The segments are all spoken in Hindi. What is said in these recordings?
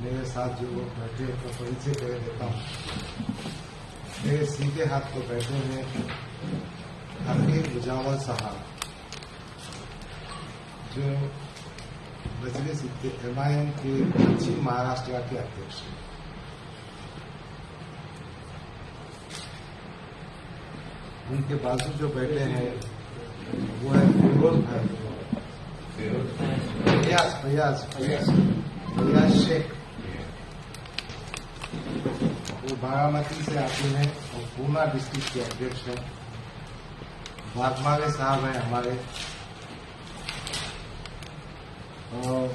मेरे साथ जो लोग बैठे उनका परिचय कर देता हूँ। मेरे सीधे हाथ पर बैठे हैं हकीम मुजावर साहब, जो मजलिस MIM के पश्चिम महाराष्ट्र के अध्यक्ष हैं। उनके बाजू जो बैठे हैं वो है फयाज शेख। वो बारामती से आते हैं और पूना डिस्ट्रिक्ट के अध्यक्ष हैं। बागमारे साहब हैं हमारे, और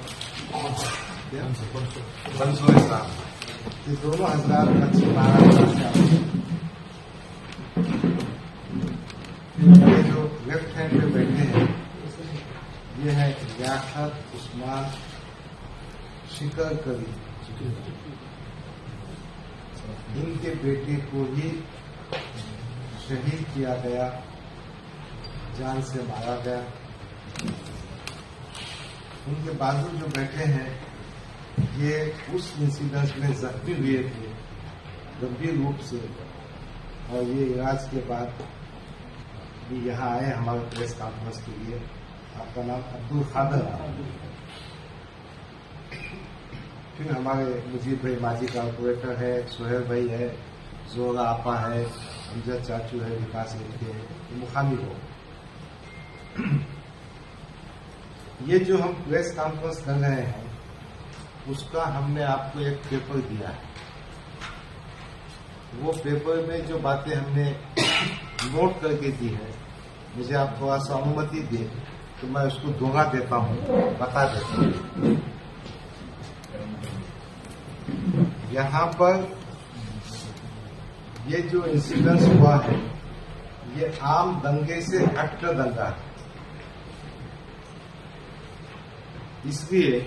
बंसोरे साहब। ये दोनों हजरात पश्चिम महाराष्ट्र से आते हैं। ये जो लेफ्ट हैंड पे बैठे हैं ये है याखत उस्मान शिकरकरी। इनके बेटे को ही शहीद किया गया, जान से मारा गया। उनके बाजू जो बैठे हैं ये उस इंसिडेंट में जख्मी हुए थे गंभीर रूप से, और ये इलाज के बाद भी यहाँ आए हमारे प्रेस कॉन्फ्रेंस के लिए। आपका नाम अब्दुल खादर। फिर हमारे मुजीब भाई माजी कॉर्पोरेटर है, सोहेल भाई है, जोरा आपा है, अमजद चाचू है, विकास लिखते हैं, मुखामी हो। ये जो हम प्रेस कॉन्फ्रेंस कर रहे हैं उसका हमने आपको एक पेपर दिया है। वो पेपर में जो बातें हमने नोट करके दी है, मुझे आप थोड़ा सा अनुमति दे तो मैं उसको दोहरा देता हूँ, बता देता हूँ। यहाँ पर ये जो इंसिडेंस हुआ है ये आम दंगे से हटकर दंगा है। इसलिए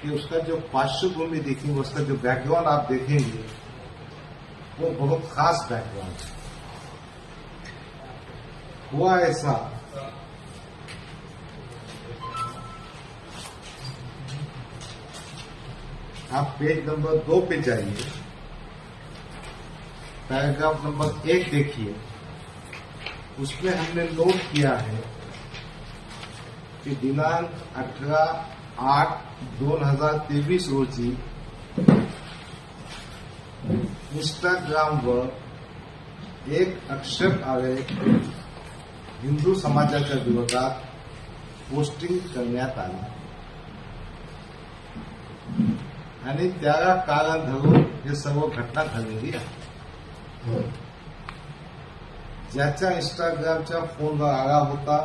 कि उसका जो पार्श्वभूमि देखेंगे, उसका जो बैकग्राउंड आप देखेंगे वो बहुत खास बैकग्राउंड है। हुआ ऐसा आप पेज नंबर 2 पे जाइए, पैराग्राफ नंबर 1 देखिए। उसमें हमने नोट किया है कि दिनांक 18/8/2023 रोजी इंस्टाग्राम वर एक आक्षेप आलेख हिंदू समाजाच्या विरोधात पोस्टिंग करण्यात आली आणि त्याला कारण धरून हे सर्व घटना घडलेली आहे। ज्याच्या इंस्टाग्रामच्या फोनवर आला होता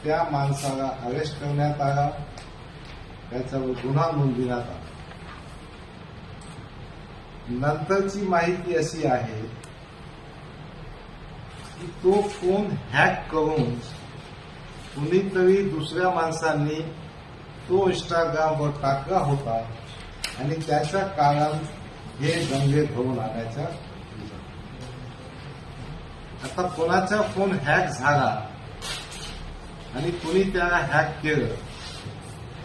त्या माणसाला अरेस्ट करण्यात आला, त्याच्यावर गुन्हा नोंदविण्यात आला। नंतरची माहिती अशी आहे की तो फोन हॅक करून कुणीतरी दुसऱ्या माणसांनी तो इंस्टाग्रामवर टाकला होता आणि त्याच्या कारण हे दंगे घडून आल्याच्या। आता कोणाचा फोन हॅक झाला आणि कुणी त्याला हॅक केलं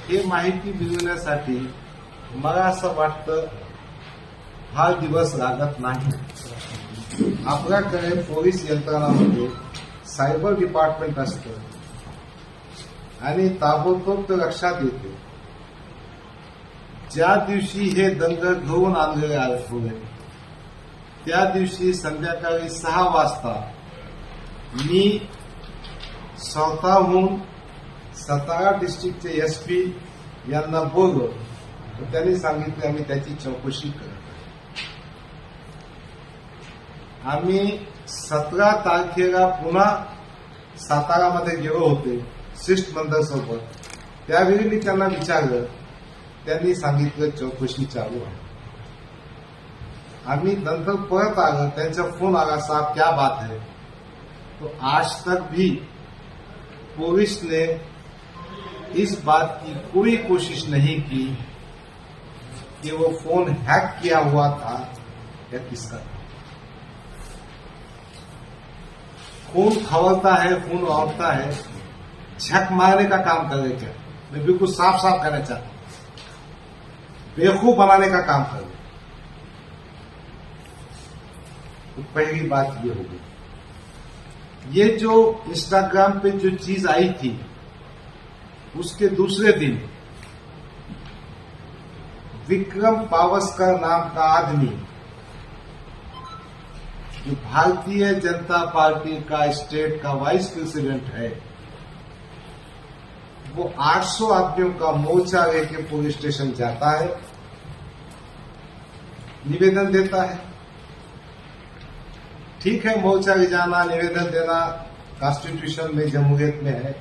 हे माहिती मिळवण्यासाठी मला असं वाटतं हा दिवस लागत नाही। आपल्याकडे पोलीस यंत्रणामध्ये सायबर डिपार्टमेंट असतं आणि ताबडतोब ते लक्षात येते। ज्या दिवशी हे दंग घेऊन आणलेले होते त्या दिवशी संध्याकाळी 6 वाजता मी स्वतःहून सातारा डिस्ट्रिक्टचे SP यांना बोललो, त्यांनी सांगितले आम्ही त्याची चौकशी करत। आम्ही 17 तारखेला पुन्हा सातारामध्ये गेलो होते शिष्टमंडळासोबत। त्यावेळी मी त्यांना विचारलं, त्यांनी सांगितलं चौकशी चालू आहे। आम्ही नंतर परत आलो, त्यांचा फोन आला, साहब क्या बात है? तो आज तक भी पुलिस ने इस बात की कोई कोशिश नहीं की कि वो फोन हैक किया हुआ था या किसका था। फोन खवलता है, फोन लौटता है, झक मारने का काम करे क्या? मैं बिल्कुल साफ साफ कहना चाहता हूं, बेवकूफ बनाने का काम कर रहे। तो पहली बात ये होगी, ये जो इंस्टाग्राम पे जो चीज आई थी उसके दूसरे दिन विक्रम पावस्कर नाम का आदमी, जो भारतीय जनता पार्टी का स्टेट का वाइस प्रेसिडेंट है, वो 800 आदमियों का मोर्चा लेके पुलिस स्टेशन जाता है, निवेदन देता है। ठीक है, मोर्चा ले जाना, निवेदन देना कॉन्स्टिट्यूशन में, जमहूरियत में है,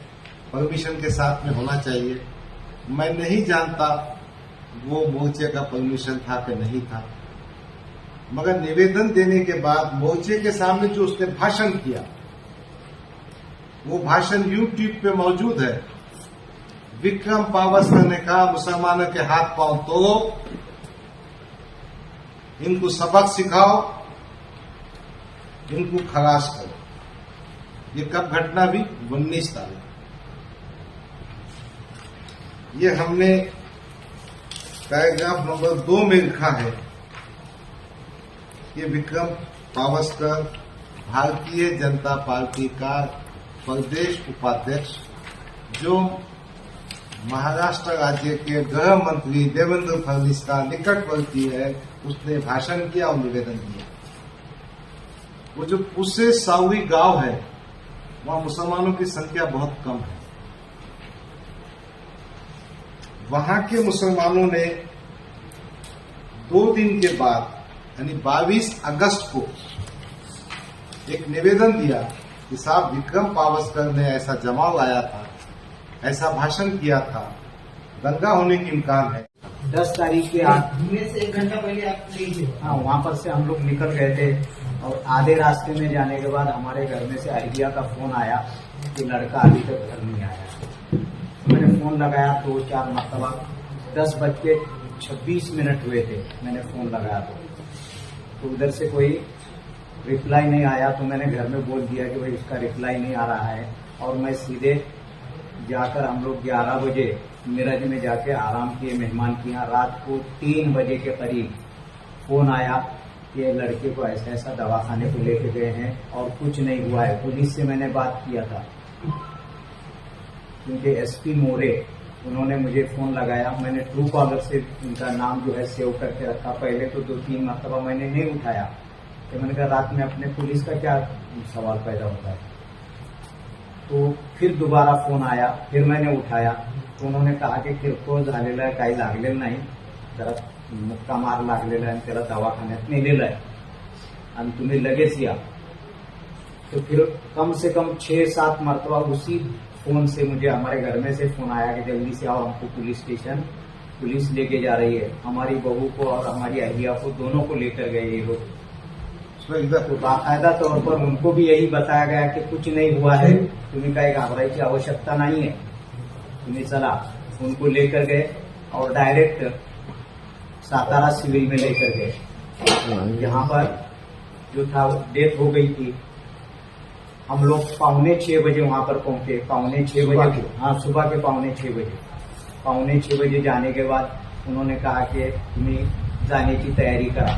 परमिशन के साथ में होना चाहिए। मैं नहीं जानता वो मोर्चे का परमिशन था कि नहीं था, मगर निवेदन देने के बाद मोर्चे के सामने जो उसने भाषण किया, वो भाषण यूट्यूब पे मौजूद है। विक्रम पावस्कर ने कहा, मुसलमानों के हाथ पांव तोड़ो, इनको सबक सिखाओ, इनको खलास करो। ये कब घटना हुई? 19 तारीख। ये हमने पैराग्राफ नंबर 2 में लिखा है कि विक्रम पावस्कर भारतीय जनता पार्टी का प्रदेश उपाध्यक्ष, जो महाराष्ट्र राज्य के गृह मंत्री देवेंद्र फडणवीस का निकटवर्ती है, उसने भाषण किया और निवेदन दिया। वो जो उससे साउरी गांव है, वहां मुसलमानों की संख्या बहुत कम है। वहां के मुसलमानों ने 2 दिन के बाद यानी 22 अगस्त को एक निवेदन दिया कि साहब, विक्रम पावस्कर ने ऐसा जमाव लाया था, ऐसा भाषण किया था, दंगा होने की इम्कान है। 10 तारीख के में से 1 घंटा पहले आप लीजिए। हाँ, वहाँ पर से हम लोग निकल गए थे और आधे रास्ते में जाने के बाद हमारे घर में से अहिल्या का फोन आया कि लड़का अभी तक घर नहीं आया। तो मैंने फोन लगाया 2-4 मरतबा, 10:26 हुए थे, मैंने फोन लगाया तो उधर से कोई रिप्लाई नहीं आया। तो मैंने घर में बोल दिया कि भाई इसका रिप्लाई नहीं आ रहा है, और मैं सीधे जाकर हम लोग 11 बजे मिरज में जाके आराम किए मेहमान के यहाँ। रात को 3 बजे के करीब फोन आया कि लड़के को ऐसा ऐसा दवाखाने को लेके गए हैं और कुछ नहीं हुआ है। पुलिस से मैंने बात किया था, क्योंकि एसपी मोरे उन्होंने मुझे फोन लगाया। मैंने ट्रू कॉलर से उनका नाम जो है सेव करके रखा। पहले तो 2-3 मरतबा मैंने नहीं उठाया, तो मैंने कहा रात में अपने पुलिस का क्या सवाल पैदा होता है। तो फिर दोबारा फोन आया, फिर मैंने उठाया, तो उन्होंने कहा कि किरकोळ झालेलं आहे, काही लागलेलं नाही, जरा मुक्का मार लागलेला आहे, त्याला दवाखान्यात नेलेलं आहे आणि तुम्ही लगेच या। तो फिर कम से कम 6-7 मरतबा उसी फोन से मुझे हमारे घर में से फोन आया कि जल्दी से आओ, हमको पुलिस स्टेशन पुलिस लेके जा रही है। हमारी बहू को और हमारी अहिया को दोनों को लेकर गए ये लोग। तो बाकायदा तौर पर उनको भी यही बताया गया कि कुछ नहीं हुआ है, तुम्हें काही घाबरायची आवश्यकता नहीं है, तुम्हें चला। उनको लेकर गए और डायरेक्ट सातारा सिविल में लेकर गए, जहां पर जो था डेथ हो गई थी। हम लोग 5:45 बजे वहां पर पहुंचे, 5:45 बजे, हाँ सुबह के 5:45 बजे। 5:45 बजे जाने के बाद उन्होंने कहा कि तुम्ही जाण्याची तयारी करा।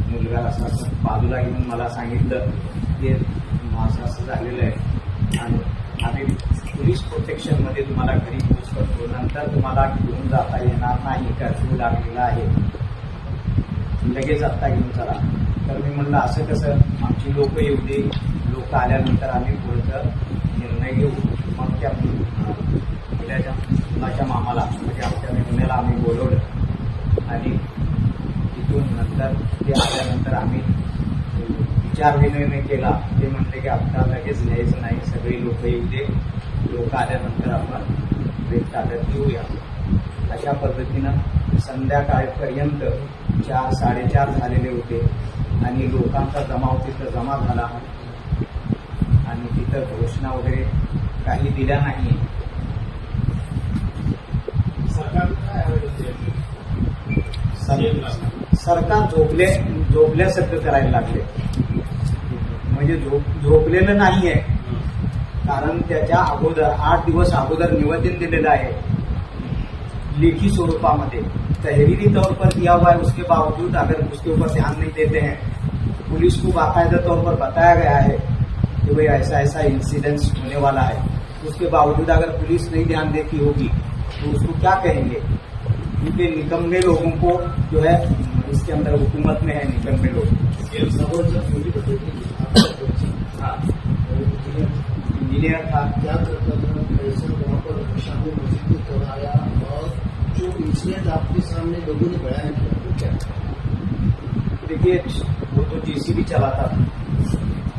मुलगा असं बाजूला घेऊन मला सांगितलं की असं झालेलं आहे आणि आम्ही पोलीस प्रोटेक्शन मध्ये तुम्हाला घरी पोहोचवतो, नंतर तुम्हाला घेऊन जाता येणार नाही, कर्फ्यू लागलेला आहे, लगेच आत्ता घेऊन चला। तर मी म्हणलं असं कसं, आमची लोक येऊ दे, लोक आल्यानंतर आम्ही पुढचा निर्णय घेऊ। मग त्या मुलाच्या मामाला म्हणजे आमच्या मेहुण्याला आम्ही बोलवलं आणि तिथून नंतर ते आल्यानंतर आम्ही विचार विनिमय केला। ते म्हणले की आता लगेच न्यायचं नाही, सगळी लोक येऊ दे, लोक आल्यानंतर आपण ब्रेक ताब्यात घेऊया। अशा पद्धतीनं संध्याकाळपर्यंत 4-4:30 झालेले होते आणि लोकांचा जमाव तिथं जमा झाला आणि तिथं घोषणा वगैरे काही दिल्या नाही। सरकार झोपल्यासारखं करायला लागले, म्हणजे झोपलेलं नाहीये, कारण त्याच्या अगोदर 8 दिवस अगोदर निवेदन दिलेलं आहे लेखी स्वरूपामध्ये तहरीरी तौर पर दिया हुआ है, उसके बावजूद अगर उसके ऊपर ध्यान नहीं देते हैं, पुलिस को बाकायदा तौर पर बताया गया है कि भाई ऐसा ऐसा इंसिडेंस होने वाला है, उसके बावजूद अगर पुलिस नहीं ध्यान देती होगी तो उसको क्या कहेंगे? क्योंकि निकम्मे लोगों को जो है इसके अंदर हुकूमत में है निकम्मे लोग। हाँ, इंजीनियर था, क्या करता था, कैसे वहाँ पर शामी मस्जिद को कराया, और जो इंसिडेंट आपके सामने लोगों ने बयान किया वो क्या? देखिए वो तो जेसीबी चलाता था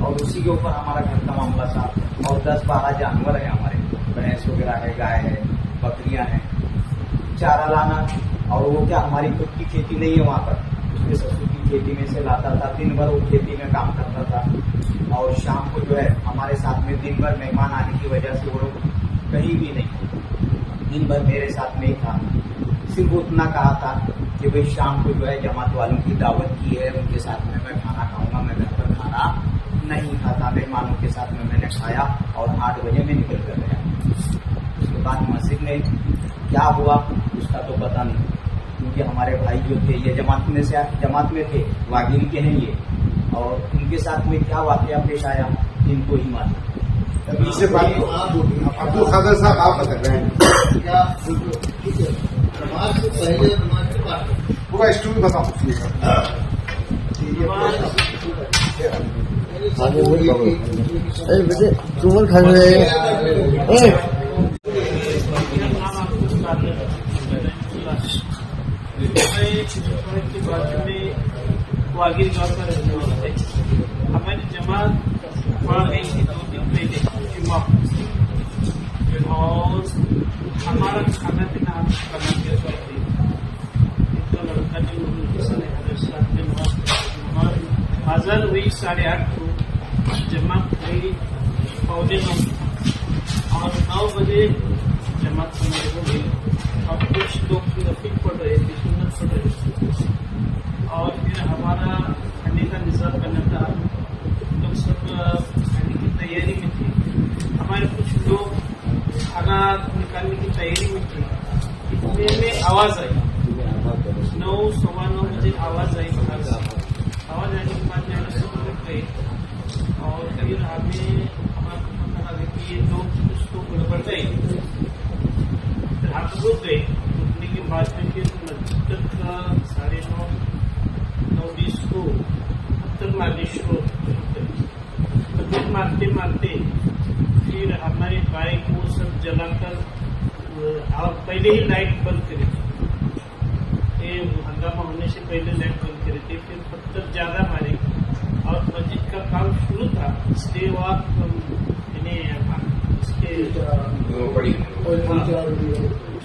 और उसी के ऊपर हमारा घर का मामला था, और 10-12 जानवर है हमारे, भैंस वगैरह है, गाय है, बकरियां हैं, चारा लाना। और वो क्या हमारी खुद की खेती नहीं है वहाँ पर, उसके ससुर की खेती में से लाता था, दिन भर वो खेती में काम करता था, और शाम को जो है हमारे साथ में दिन भर मेहमान आने की वजह से वो लोग कहीं भी नहीं, दिन भर मेरे साथ में ही था। सिर्फ उतना कहा था कि भाई शाम को जो है जमात वालों की दावत की है, उनके साथ में मैं खाना खाऊंगा, मैं घर पर खाना नहीं खाता। मेहमानों के साथ में मैंने खाया और 8 बजे में निकल कर गया। उसके बाद मस्जिद में क्या हुआ उसका तो पता नहीं, क्योंकि हमारे भाई जो थे ये जमात में थे, वागिरी के हैं ये, और उनके साथ में क्या वाकया पेश आया इनको ही मालूम। अभी से बात अब्दुल खादर साहब आप बता रहे हैं क्या? ठीक है, नमाज से पहले नमाज के बाद पूरा स्टोरी बताओ। बेटे तुम खा रहे वागिर गाँव का रहने वाला है। हमारी जमात पढ़ गई थी 2 दिन पहले जुम्मा, और हमारा खाना पीना हम करना दिया करते तो लड़का अजल हुई 8:30 को, जमात हुई 9:15 और 9 बजे जमात समाप्त हो गई, और कुछ लोग फिर रफीक पढ़ रहे थे, सुन्नत पढ़ रहे थे, और फिर हमारा खाने का निज़ाम करना था। लोग सब खाने की तैयारी में थे, हमारे कुछ लोग खाना निकालने की तैयारी में थे। इतने में आवाज आई, 9-9:15 बजे आवाज आई बाहर से। आवाज आने के बाद जाने सब लोग गए, और फिर हमें हमारा पता लगा कि ये लोग कुछ तो गड़बड़ गए। फिर हम रुक गए, रुकने के बाद में फिर मस्जिद तक 9:30 को पत्थर मारने शुरू, पत्थर मारते मारते फिर हमारे बाइक को सब जलाकर, और पहले ही लाइट बंद करी थी, हंगामा होने से पहले लाइट बंद करी थी। फिर पत्थर ज्यादा मारे और मस्जिद का काम शुरू था, इसलिए वहाँ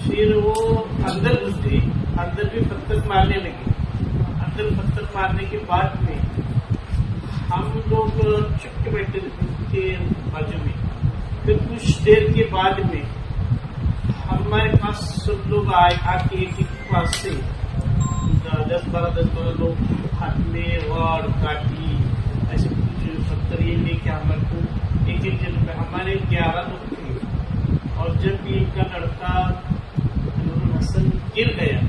फिर वो अंदर घुस गई, अंदर भी पत्थर मारने लगे। अंदर पत्थर मारने के बाद में हम लोग चुप के बैठे के बाजू में। फिर कुछ देर के बाद में हमारे पास सब लोग आके एक पास से 10-12 लोग हाथ में रॉड काटी ऐसे कुछ पत्थर ये लेके हमारे को एक जन पे, हमारे 11 लोग थे। और जब भी इनका लड़का हसन गिर गया,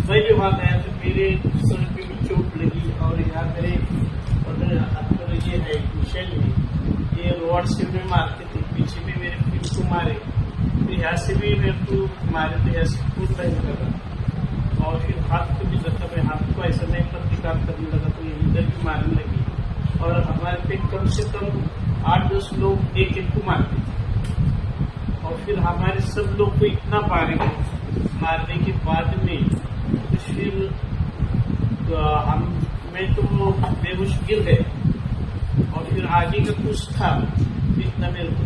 मैं भी वहां गया तो मेरे सर पे भी चोट लगी, और यहाँ मेरे हाथ पर ये है निशान है, ये रॉड से में मारते थे, पीछे में मेरे पीठ को मारे, तो यहाँ से भी मेरे को मारे, तो यहाँ से फूट नहीं लगा, और फिर हाथ को भी लगा, मैं हाथ को ऐसा नहीं प्रतिकार करने लगा, तो ये इधर भी मारने लगी, और हमारे पे कम से कम 8-10 लोग एक को मारते थे। और फिर हमारे सब लोग को इतना मारने के बाद में फिर मैं तो बेहोश गिर गए, और फिर आगे का कुछ था इतना मेरे को।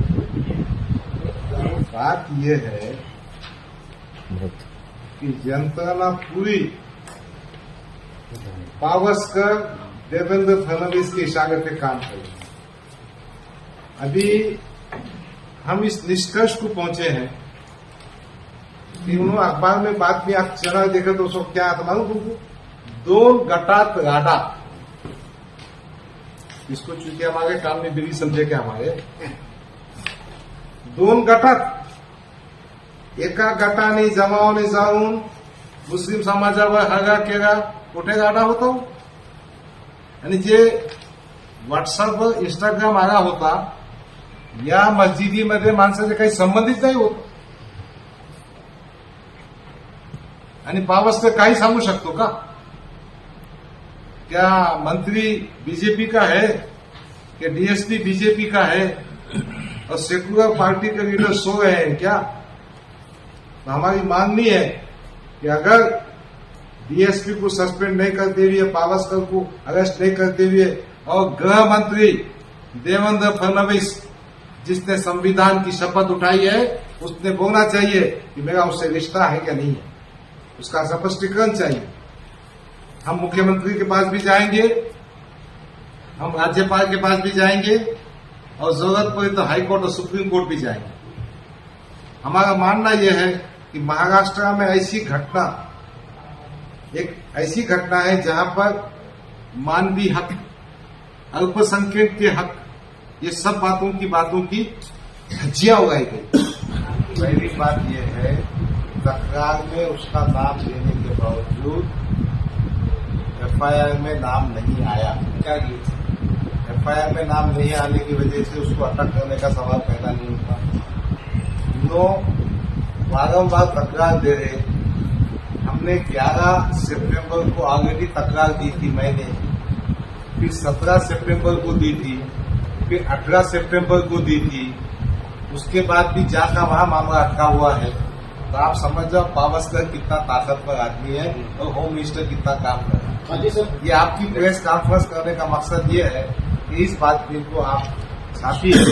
बात यह है कि यंत्रणा पूरी पावस्कर देवेंद्र फडणवीस के इशारे पे काम करेगी। अभी हम इस निष्कर्ष को पहुंचे हैं कि उन्होंने अखबार में बात भी आप चैनल देखे तो उसको क्या आता मालूम तुमको, 2 गटात गाडा, इसको चूंकि हमारे काम में बिली समझे क्या हमारे 2 गटात एका गटाने जमावाने जाऊन मुस्लिम समाजावर हल्ला केला, कुठे गाडा होतो? आणि जे व्हॉट्सअप इंस्टाग्राम आला होता, या मस्जिदीमध्ये माणसाचे काही संबंधित नाही होत. आणि पावसकर काही सांगू शकतो का? क्या मंत्री बीजेपी का है? क्या डीएसपी बीजेपी का है? और सेकुलर पार्टी के लीडर सो रहे हैं क्या? तो हमारी मांगनी है कि अगर डीएसपी को सस्पेंड नहीं करते हुए, पावसकर को अरेस्ट नहीं करते हुए, और गृह मंत्री देवेंद्र फडणवीस जिसने संविधान की शपथ उठाई है, उसने बोलना चाहिए कि मेरा उससे रिश्ता है क्या नहीं है, उसका स्पष्टीकरण चाहिए. हम मुख्यमंत्री के पास भी जाएंगे, हम राज्यपाल के पास भी जाएंगे, और जरूरत पड़े तो हाईकोर्ट और सुप्रीम कोर्ट भी जाएंगे. हमारा मानना यह है कि महाराष्ट्र में एक ऐसी घटना है जहां पर मानवीय हक, अल्पसंख्यक के हक, ये सब बातों की धज्जियां उड़ाई गई. पहली बात यह है, तकरार में उसका नाम लेने के बावजूद एफआईआर में नाम नहीं आया. क्या एफआईआर में नाम नहीं आने की वजह से उसको अटक करने का सवाल पैदा नहीं होता. वारंवार तकरार दे रहे. हमने 11 सितंबर को ऑलरेडी तकरार दी थी मैंने, फिर 17 सितंबर को दी थी, फिर 18 सितंबर को दी थी. उसके बाद भी जाकर वहां मामला अटका हुआ है. तो आप समझ जाओ पावसकर कितना ताकतवर आदमी है और होम मिनिस्टर कितना काम कर रहा है. हाँ जी सर. ये आपकी प्रेस कॉन्फ्रेंस करने का मकसद ये है कि इस बात को आप छापिए